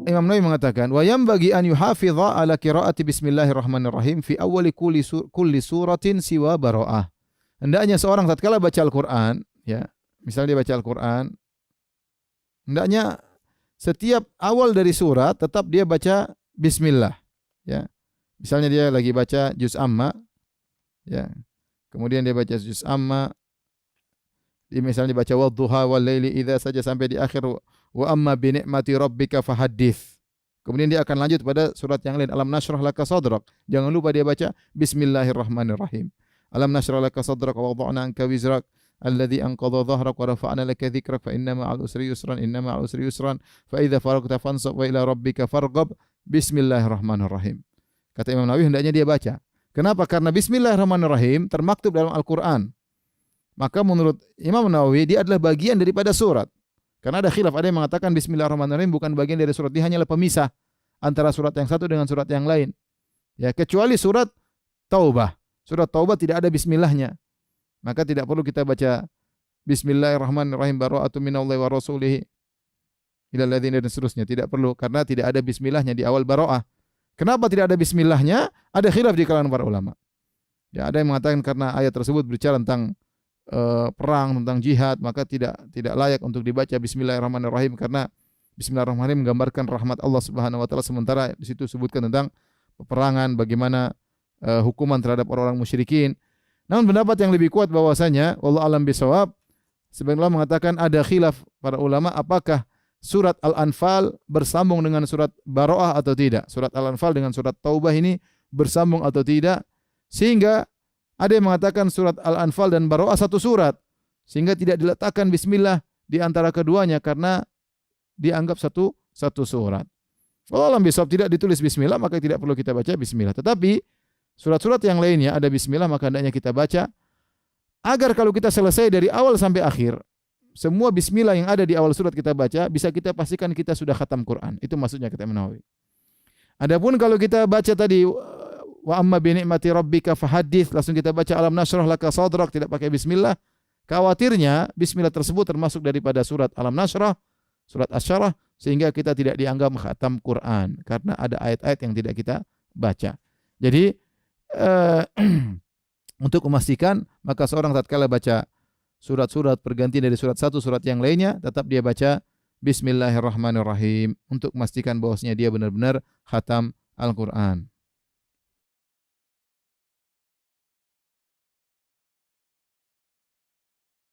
Imam Nawawi mengatakan, wa yanbaghi an yuhafidha ala qiraati bismillahirrahmanirrahim fi awwali kulli suratin siwa bara'ah. Hendaknya seorang tatkala baca Al-Qur'an, ya, misalnya dia baca Al-Qur'an, hendaknya setiap awal dari surat tetap dia baca bismillah, ya. Misalnya dia lagi baca juz amma, ya. Kemudian dia baca juz amma, dia misalnya baca wadduha wal laili idza saja sampai di akhir wa amma bi ni'mati rabbika fahaddits. Kemudian dia akan lanjut pada surat yang lain, alam nashrah laka sadrak. Jangan lupa dia baca bismillahirrahmanirrahim. Alam nashrah laka sadrak wa wada'na anka wizrak alladzi anqadha dhahrak wa rafa'na laka dzikrak fa inna ma'al usri yusran inna ma'al usri yusran fa idza faragta fansab wa ila rabbika farghab bismillahirrahmanirrahim. Kata Imam Nawawi hendaknya dia baca. Kenapa? Karena bismillahirrahmanirrahim termaktub dalam Al-Qur'an. Maka menurut Imam Nawawi dia adalah bagian daripada surat. Karena ada khilaf, ada yang mengatakan bismillahirrahmanirrahim bukan bagian dari surat, dia hanyalah pemisah antara surat yang satu dengan surat yang lain. Ya, kecuali surat Taubah. Surat Taubah tidak ada bismillahnya. Maka tidak perlu kita baca bismillahirrahmanirrahim bara'atu minallahi wa rasulihi ilal ladzina dan seterusnya, tidak perlu karena tidak ada bismillahnya di awal bara'ah. Kenapa tidak ada bismillahnya? Ada khilaf di kalangan para ulama. Ya, ada yang mengatakan karena ayat tersebut berbicara tentang perang, tentang jihad, maka tidak layak untuk dibaca bismillahirrahmanirrahim karena bismillahirrahmanirrahim menggambarkan rahmat Allah Subhanahu wa taala, sementara di situ sebutkan tentang peperangan, bagaimana hukuman terhadap orang-orang musyrikin. Namun pendapat yang lebih kuat bahwasanya wallahu alam bisawab, sebagian ulama mengatakan ada khilaf para ulama apakah surat Al-Anfal bersambung dengan surat Bara'ah atau tidak. Surat Al-Anfal dengan surat Taubah ini bersambung atau tidak, sehingga ada yang mengatakan surat Al-Anfal dan Bara'ah satu surat, sehingga tidak diletakkan bismillah di antara keduanya karena dianggap satu surat. Kalau alam bisawab tidak ditulis bismillah, maka tidak perlu kita baca bismillah. Tetapi surat-surat yang lainnya ada bismillah, maka hendaknya kita baca agar kalau kita selesai dari awal sampai akhir, semua bismillah yang ada di awal surat kita baca, bisa kita pastikan kita sudah khatam Quran. Itu maksudnya kata Imam Nawawi. Adapun kalau kita baca tadi wa amma bi ni'mati rabbika fahaddits, langsung kita baca alam nashrah laka sadrak, tidak pakai bismillah, khawatirnya bismillah tersebut termasuk daripada surat alam nashrah, surat asy-syarah, sehingga kita tidak dianggap khatam Quran karena ada ayat-ayat yang tidak kita baca. Jadi untuk memastikan, maka seorang tatkala baca surat-surat pergantian dari surat satu surat yang lainnya, tetap dia baca bismillahirrahmanirrahim untuk memastikan bahwasanya dia benar-benar khatam Al-Qur'an.